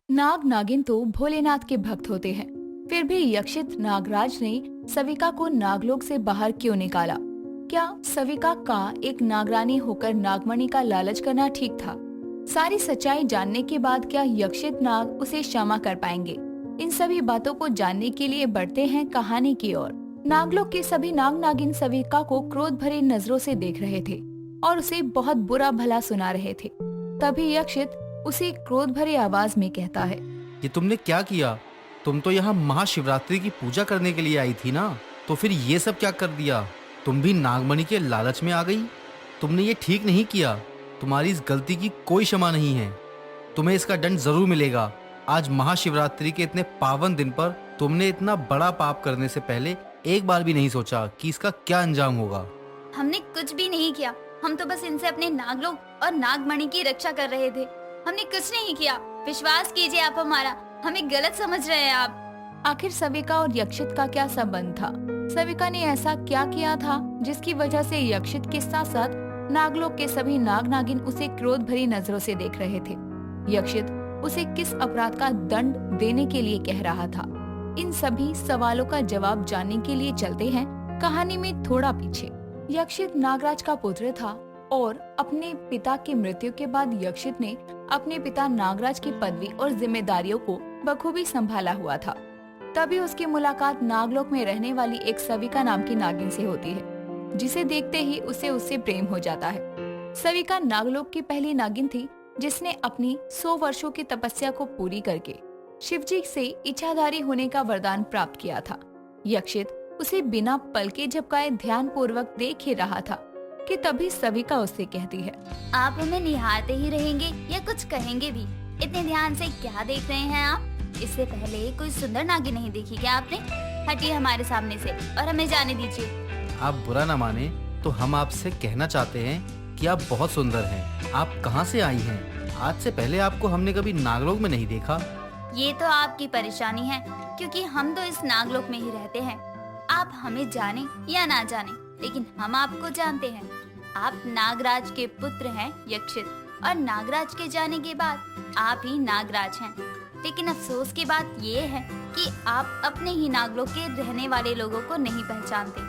नाग नागिन तो भोलेनाथ के भक्त होते हैं, फिर भी यक्षित नागराज ने सविका को नागलोक से बाहर क्यों निकाला? क्या सविका का एक नागरानी होकर नागमणि का लालच करना ठीक था? सारी सच्चाई जानने के बाद क्या यक्षित नाग उसे क्षमा कर पाएंगे? इन सभी बातों को जानने के लिए बढ़ते हैं कहानी की ओर। नागलोक के सभी नाग नागिन सविका को क्रोध भरी नजरों से देख रहे थे और उसे बहुत बुरा भला सुना रहे थे। तभी यक्षित उसे क्रोध भरी आवाज में कहता है, ये तुमने क्या किया? तुम तो यहाँ महाशिवरात्रि की पूजा करने के लिए आई थी ना, तो फिर ये सब क्या कर दिया? तुम भी नागमणि के लालच में आ गई। तुमने ये ठीक नहीं किया। तुम्हारी इस गलती की कोई क्षमा नहीं है। तुम्हें इसका दंड जरूर मिलेगा। आज महाशिवरात्रि के इतने पावन दिन पर तुमने इतना बड़ा पाप करने से पहले एक बार भी नहीं सोचा कि इसका क्या अंजाम होगा। हमने कुछ भी नहीं किया। हम तो बस इनसे अपने नागलोक और नागमणि की रक्षा कर रहे थे। हमने कुछ नहीं किया। विश्वास कीजिए, आप हमारा हमें गलत समझ रहे हैं आप। आखिर सविका और यक्षित का क्या संबंध था? सविका ने ऐसा क्या किया था जिसकी वजह से यक्षित के साथ साथ नागलोक के सभी नाग नागिन उसे क्रोध भरी नजरों से देख रहे थे? यक्षित उसे किस अपराध का दंड देने के लिए कह रहा था? इन सभी सवालों का जवाब जानने के लिए चलते हैं कहानी में थोड़ा पीछे। यक्षित नागराज का पुत्र था और अपने पिता की मृत्यु के बाद यक्षित ने अपने पिता नागराज की पदवी और जिम्मेदारियों को बखूबी संभाला हुआ था। तभी उसकी मुलाकात नागलोक में रहने वाली एक सविका नाम की नागिन से होती है, जिसे देखते ही उसे उससे प्रेम हो जाता है। सविका नागलोक की पहली नागिन थी जिसने अपनी 100 वर्षों की तपस्या को पूरी करके शिवजी से इच्छाधारी होने का वरदान प्राप्त किया था। यक्षित उसे बिना पलके झपकाए ध्यान पूर्वक देख ही रहा था कि तभी सविका उससे कहती है, आप हमें निहारते ही रहेंगे या कुछ कहेंगे भी? इतने ध्यान से क्या देख रहे हैं आप? इससे पहले कोई सुंदर नागिन नहीं देखी क्या आपने? हटिए हमारे सामने से और हमें जाने दीजिए। आप बुरा न माने तो हम आपसे कहना चाहते हैं कि आप बहुत सुंदर हैं। आप कहाँ से आई हैं? आज से पहले आपको हमने कभी नागलोक में नहीं देखा। ये तो आपकी परेशानी है, क्योंकि हम तो इस नागलोक में ही रहते हैं। आप हमें जाने या ना जाने, लेकिन हम आपको जानते हैं। आप नागराज के पुत्र हैं यक्षित, और नागराज के जाने के बाद आप ही नागराज हैं। लेकिन अफसोस की बात ये है कि आप अपने ही नागलोक के रहने वाले लोगों को नहीं पहचानते।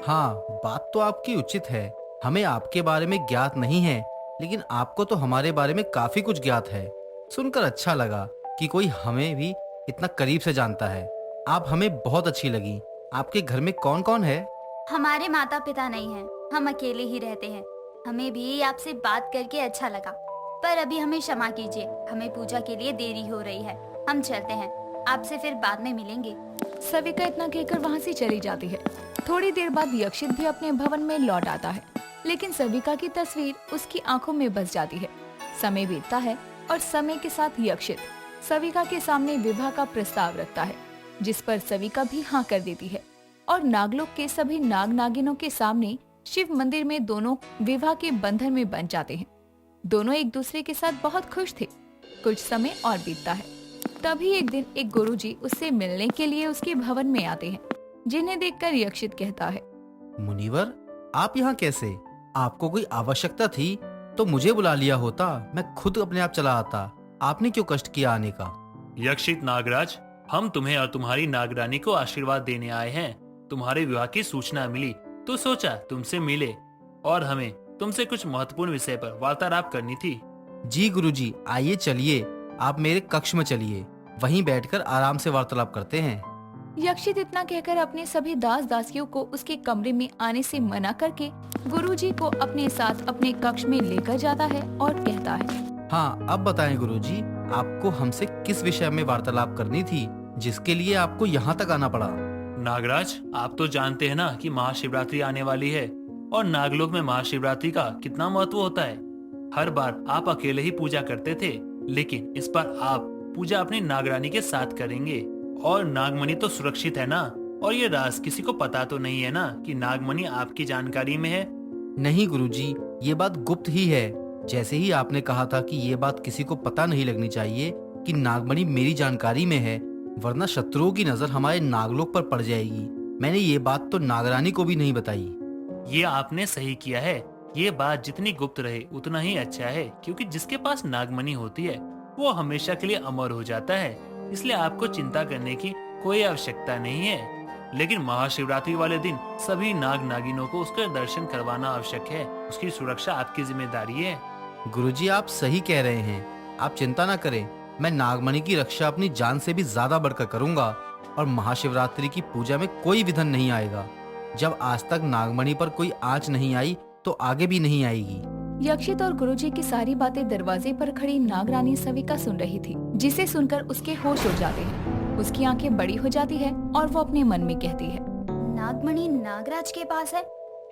हाँ, बात तो आपकी उचित है। हमें आपके बारे में ज्ञात नहीं है, लेकिन आपको तो हमारे बारे में काफी कुछ ज्ञात है। सुनकर अच्छा लगा कि कोई हमें भी इतना करीब से जानता है। आप हमें बहुत अच्छी लगी। आपके घर में कौन कौन है? हमारे माता पिता नहीं हैं, हम अकेले ही रहते हैं। हमें भी आपसे बात करके अच्छा लगा, पर अभी हमें क्षमा कीजिए, हमें पूजा के लिए देरी हो रही है। हम चलते हैं, आपसे फिर बाद में मिलेंगे। सविका इतना कहकर वहाँ से चली जाती है। थोड़ी देर बाद यक्षित भी अपने भवन में लौट आता है, लेकिन सविका की तस्वीर उसकी आंखों में बस जाती है। समय बीतता है और समय के साथ यक्षित सविका के सामने विवाह का प्रस्ताव रखता है, जिस पर सविका भी हाँ कर देती है और नागलोक के सभी नाग नागिनों के सामने शिव मंदिर में दोनों विवाह के बंधन में बंध जाते हैं। दोनों एक दूसरे के साथ बहुत खुश थे। कुछ समय और बीतता है। तभी एक दिन एक गुरुजी उससे मिलने के लिए उसके भवन में आते हैं, जिन्हें देखकर यक्षित कहता है, मुनिवर, आप यहाँ कैसे? आपको कोई आवश्यकता थी तो मुझे बुला लिया होता, मैं खुद अपने आप चला आता। आपने क्यों कष्ट किया आने का? यक्षित नागराज, हम तुम्हें और तुम्हारी नागरानी को आशीर्वाद देने आए हैं। तुम्हारे विवाह की सूचना मिली तो सोचा तुमसे मिले, और हमें तुमसे कुछ महत्वपूर्ण विषय पर वार्तालाप करनी थी। जी गुरुजी, आइए चलिए, आप मेरे कक्ष में चलिए, वहीं बैठकर आराम से वार्तालाप करते हैं। यक्षित इतना कहकर अपने सभी दास दासियों को उसके कमरे में आने से मना करके गुरुजी को अपने साथ अपने कक्ष में लेकर जाता है और कहता है, हाँ, अब बताएं गुरुजी, आपको हमसे किस विषय में वार्तालाप करनी थी, जिसके लिए आपको यहाँ तक आना पड़ा? नागराज, आप तो जानते हैं ना कि महाशिवरात्रि आने वाली है, और नागलोक में महाशिवरात्रि का कितना महत्व होता है। हर बार आप अकेले ही पूजा करते थे, लेकिन इस बार आप पूजा अपनी नागरानी के साथ करेंगे। और नागमणि तो सुरक्षित है ना? और ये राज किसी को पता तो नहीं है ना कि नागमणि आपकी जानकारी में है? नहीं गुरुजी, ये बात गुप्त ही है। जैसे ही आपने कहा था कि ये बात किसी को पता नहीं लगनी चाहिए कि नागमणि मेरी जानकारी में है, वरना शत्रुओं की नजर हमारे नागलोक पर पड़ जाएगी, मैंने ये बात तो नागरानी को भी नहीं बताई। ये आपने सही किया है। ये बात जितनी गुप्त रहे उतना ही अच्छा है, क्योंकि जिसके पास नागमणि होती है वो हमेशा के लिए अमर हो जाता है, इसलिए आपको चिंता करने की कोई आवश्यकता नहीं है। लेकिन महाशिवरात्रि वाले दिन सभी नाग नागिनों को उसका दर्शन करवाना आवश्यक है। उसकी सुरक्षा आपकी जिम्मेदारी है। गुरुजी आप सही कह रहे हैं, आप चिंता ना करें। मैं नागमणि की रक्षा अपनी जान से भी ज्यादा बढ़कर करूंगा और महाशिवरात्रि की पूजा में कोई विघ्न नहीं आएगा। जब आज तक नागमणि पर कोई आंच नहीं आई तो आगे भी नहीं आएगी। यक्षित और गुरुजी की सारी बातें दरवाजे पर खड़ी नागरानी सविका सुन रही थी, जिसे सुनकर उसके होश उड़ जाते हैं। उसकी आंखें बड़ी हो जाती है और वो अपने मन में कहती है, नागमणि नागराज के पास है।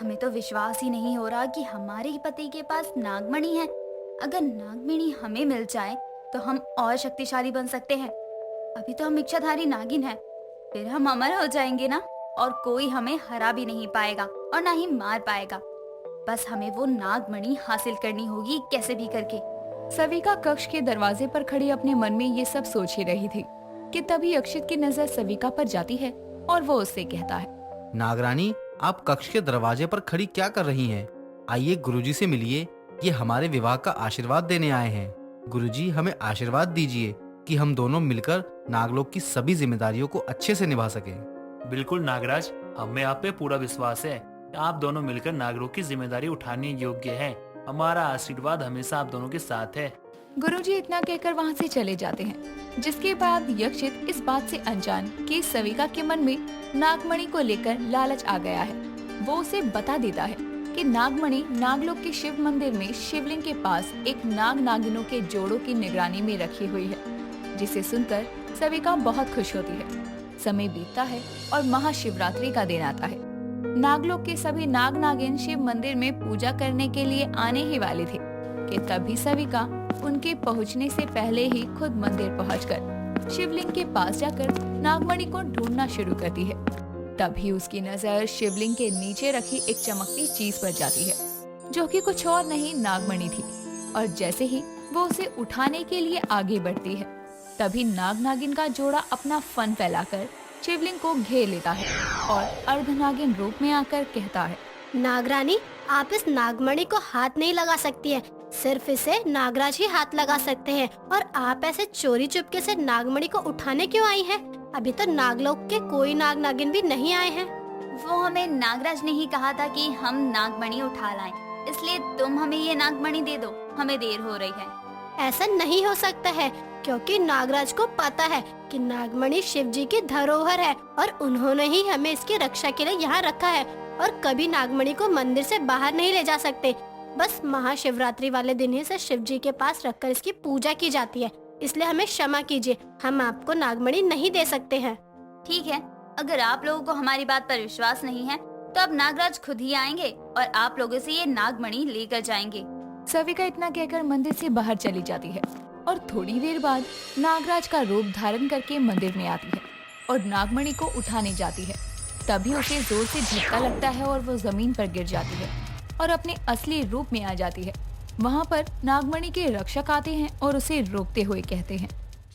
हमें तो विश्वास ही नहीं हो रहा कि हमारे ही पति के पास नागमणि है। अगर नागमणि हमें मिल जाए तो हम और शक्तिशाली बन सकते हैं। अभी तो हम इच्छाधारी नागिन हैं, फिर हम अमर हो जाएंगे ना, और कोई हमें हरा भी नहीं पाएगा और ना ही मार पाएगा। बस हमें वो नागमणि हासिल करनी होगी कैसे भी करके। सविका कक्ष के दरवाजे पर खड़ी अपने मन में ये सब सोच ही रही थी कि तभी यक्षित की नजर सविका पर जाती है और वो उससे कहता है, नागरानी आप कक्ष के दरवाजे पर खड़ी क्या कर रही हैं? आइए गुरुजी से मिलिए, ये हमारे विवाह का आशीर्वाद देने आए हैं। गुरुजी हमें आशीर्वाद दीजिए कि हम दोनों मिलकर नागलोक की सभी जिम्मेदारियों को अच्छे से निभा सकें। बिल्कुल नागराज, हमें आप पे पूरा विश्वास है। आप दोनों मिलकर नागलोक की जिम्मेदारी उठाने योग्य हैं। हमारा आशीर्वाद हमेशा आप दोनों के साथ है। गुरुजी इतना कहकर वहाँ से चले जाते हैं, जिसके बाद यक्षित इस बात से अनजान कि सविका के मन में नागमणि को लेकर लालच आ गया है। वो उसे बता देता है कि नागमणि नागलोक के शिव मंदिर में शिवलिंग के पास एक नाग नागिनों के जोड़ों की निगरानी में रखी हुई है, जिसे सुनकर सविका बहुत खुश होती है। समय बीतता है और महाशिवरात्रि का दिन आता है। नागलोक के सभी नाग नागिन शिव मंदिर में पूजा करने के लिए आने ही वाले थे कि तभी सविका उनके पहुंचने से पहले ही खुद मंदिर पहुंचकर शिवलिंग के पास जाकर नागमणि को ढूंढना शुरू करती है। तभी उसकी नजर शिवलिंग के नीचे रखी एक चमकती चीज पर जाती है, जो कि कुछ और नहीं नागमणि थी। और जैसे ही वो उसे उठाने के लिए आगे बढ़ती है, तभी नाग नागिन का जोड़ा अपना फन फैलाकर शिवलिंग को घेर लेता है और अर्धनागिन रूप में आकर कहता है, नागरानी आप इस नागमणि को हाथ नहीं लगा सकती है, सिर्फ इसे नागराज ही हाथ लगा सकते हैं। और आप ऐसे चोरी चुपके से नागमणि को उठाने क्यों आई हैं? अभी तो नागलोक के कोई नाग नागिन भी नहीं आए हैं। वो हमें नागराज ने ही कहा था कि हम नागमणि उठा लाएं, इसलिए तुम हमें ये नागमणि दे दो, हमें देर हो रही है। ऐसा नहीं हो सकता है, क्योंकि नागराज को पता है कि नागमणि शिवजी की धरोहर है और उन्होंने ही हमें इसकी रक्षा के लिए यहाँ रखा है और कभी नागमणि को मंदिर से बाहर नहीं ले जा सकते। बस महाशिवरात्रि वाले दिन ही से शिवजी के पास रखकर इसकी पूजा की जाती है, इसलिए हमें क्षमा कीजिए, हम आपको नागमणि नहीं दे सकते हैं। ठीक है, अगर आप लोगों को हमारी बात पर विश्वास नहीं है तो अब नागराज खुद ही आएंगे और आप लोगों से ये नागमणि लेकर जाएंगे। सविका इतना कहकर मंदिर से बाहर चली जाती है और थोड़ी देर बाद नागराज का रूप धारण करके मंदिर में आती है और नागमणि को उठाने जाती है। तभी उसे जोर से झटका लगता है और वो जमीन पर गिर जाती है और अपने असली रूप में आ जाती है। वहाँ पर नागमणि के रक्षक आते हैं और उसे रोकते हुए कहते हैं,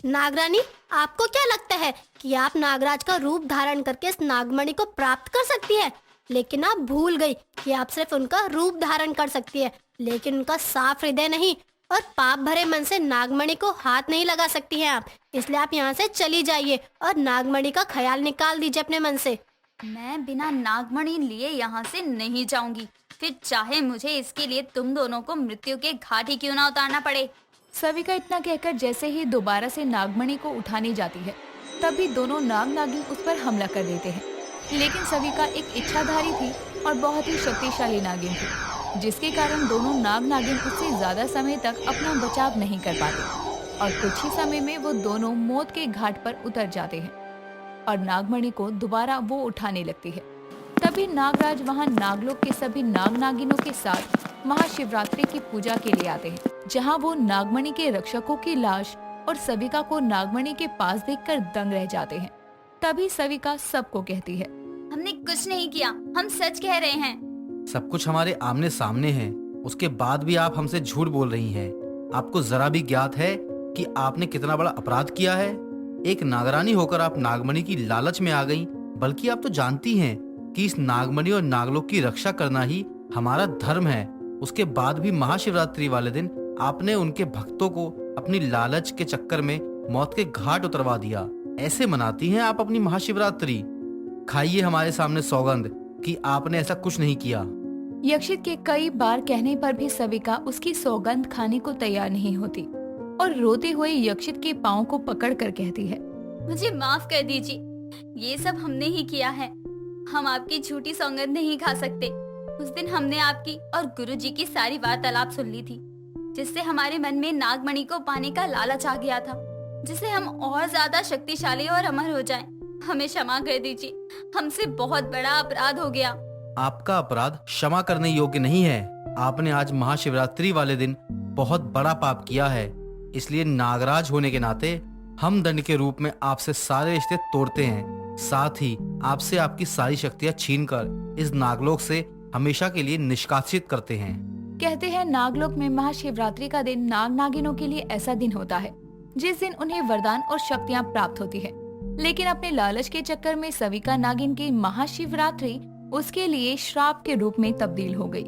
नागरानी आपको क्या लगता है कि आप नागराज का रूप धारण करके इस नागमणि को प्राप्त कर सकती है? लेकिन आप भूल गई कि आप सिर्फ उनका रूप धारण कर सकती है, लेकिन उनका साफ हृदय नहीं और पाप भरे मन से नागमणि को हाथ नहीं लगा सकती हैं आप। इसलिए आप यहाँ से चली जाइए और नागमणि का ख्याल निकाल दीजिए अपने मन से। मैं बिना नागमणि लिए यहाँ से नहीं जाऊंगी, फिर चाहे मुझे इसके लिए तुम दोनों को मृत्यु के घाट ही क्यों ना उतारना पड़े। सविका इतना कहकर जैसे ही दोबारा से नागमणि को उठाने जाती है, तभी दोनों नाग नागिन उस पर हमला कर देते हैं। लेकिन सविका एक इच्छाधारी थी और बहुत ही शक्तिशाली नागिन थी, जिसके कारण दोनों नाग नागिन उससे ज्यादा समय तक अपना बचाव नहीं कर पाते और कुछ ही समय में वो दोनों मौत के घाट पर उतर जाते हैं और नागमणि को दोबारा वो उठाने लगती है। तभी नागराज वहाँ नागलोक के सभी नाग नागिनों के साथ महाशिवरात्रि की पूजा के लिए आते हैं, जहाँ वो नागमणि के रक्षकों की लाश और सविका को नागमणि के पास देखकर दंग रह जाते हैं। तभी सविका सबको कहती है, हमने कुछ नहीं किया, हम सच कह रहे हैं। सब कुछ हमारे आमने सामने है, उसके बाद भी आप हमसे झूठ बोल रही हैं। आपको जरा भी ज्ञात है कि आपने कितना बड़ा अपराध किया है? एक नागरानी होकर आप नागमणि की लालच में आ गईं, बल्कि आप तो जानती हैं कि इस नागमणि और नागलोक की रक्षा करना ही हमारा धर्म है। उसके बाद भी महाशिवरात्रि वाले दिन आपने उनके भक्तों को अपनी लालच के चक्कर में मौत के घाट उतरवा दिया। ऐसे मनाती हैं आप अपनी महाशिवरात्रि? खाइए हमारे सामने सौगंध कि आपने ऐसा कुछ नहीं किया। यक्षित के कई बार कहने पर भी सविका उसकी सौगंध खाने को तैयार नहीं होती और रोते हुए यक्षित के पाँव को पकड़कर कहती है, मुझे माफ कर दीजिए, ये सब हमने ही किया है। हम आपकी झूठी सौगंध नहीं खा सकते। उस दिन हमने आपकी और गुरुजी की सारी वार्तालाप सुन ली थी, जिससे हमारे मन में नागमणि को पाने का लालच आ गया था, जिससे हम और ज्यादा शक्तिशाली और अमर हो जाएं। हमें क्षमा कर दीजिए, हमसे बहुत बड़ा अपराध हो गया। आपका अपराध क्षमा करने योग्य नहीं है। आपने आज महाशिवरात्रि वाले दिन बहुत बड़ा पाप किया है, इसलिए नागराज होने के नाते हम दंड के रूप में आपसे सारे रिश्ते तोड़ते हैं, साथ ही आपसे आपकी सारी शक्तियां छीनकर इस नागलोक से हमेशा के लिए निष्कासित करते हैं। कहते हैं नागलोक में महाशिवरात्रि का दिन नाग नागिनों के लिए ऐसा दिन होता है जिस दिन उन्हें वरदान और शक्तियां प्राप्त होती है। लेकिन अपने लालच के चक्कर में सविका नागिन की महाशिवरात्रि उसके लिए श्राप के रूप में तब्दील हो गई।